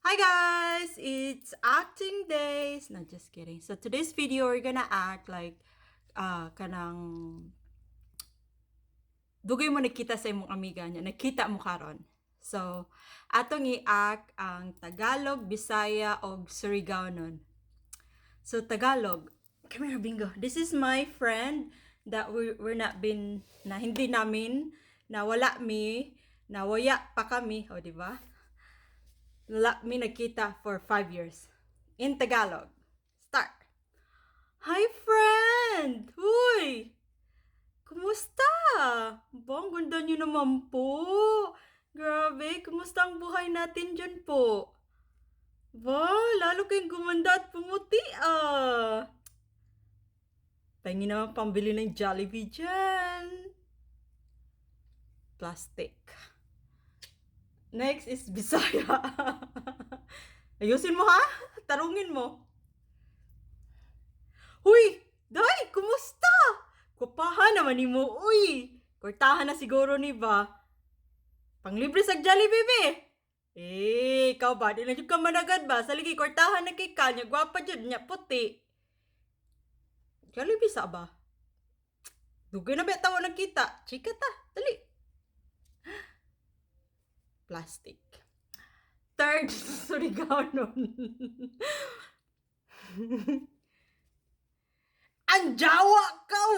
Hi guys, it's acting days. Not just kidding. So today's video we're gonna act like kanang dugay mo nakita sa imong amiga niya, nakita mo karon. So atong i-act ang Tagalog, Bisaya og Surigaonon. So Tagalog. Come here, Bingo. This is my friend that we're not been na hindi namin na wala mi na waya pa kami, o di ba? Wala mi nagkita for 5 years. In Tagalog. Start. Hi, friend! Huy! Kumusta? Ba, ang ganda niyo naman po. Grabe, kumusta ang buhay natin dyan po? Ba, lalo kayong gumanda at pumuti Pahingin naman pambili ng Jollibee dyan. Plastic. Next is Bisaya. Ayusin mo ha? Tarungin mo. Huy! Day! Kumusta? Kupahan naman ni mo, uy! Kortahan na siguro ni ba? Panglibre sa Jollibee, be! Ikaw ba? Di na dyan ka managad ba? Saligi, kortahan na kay kanya. Gwapa dyan niya, puti. Jollibee sa ba? Dugay na ba tawa nagkita? Chika ta, dali. Plastic. Third, surigaw nun. Ang jawa kaw!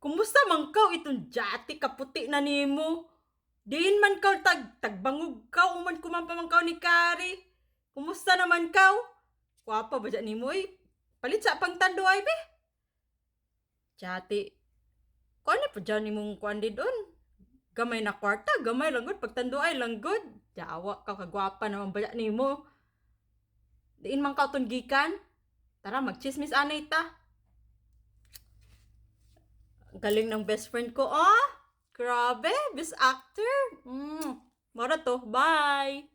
Kumusta man kaw itong jati kaputi na nimo? Diin man kaw tagbangog kaw uman kumampa man kaw ni Kari. Kumusta naman kaw? Kwapa ba dyan nimo eh? Palit sa pang tanduay be? Jati. Kung ano pa dyan nimong kwandi doon? Gamay na kwarta, gamay lang good. Pagtanduay lang good. Jawa ka kagwapa naman ba dyan nimo? Diin man kaw ton gikan? Tara magchismis anay ta. Galing ng best friend ko, oh! Grabe, best actor. Mara to, bye!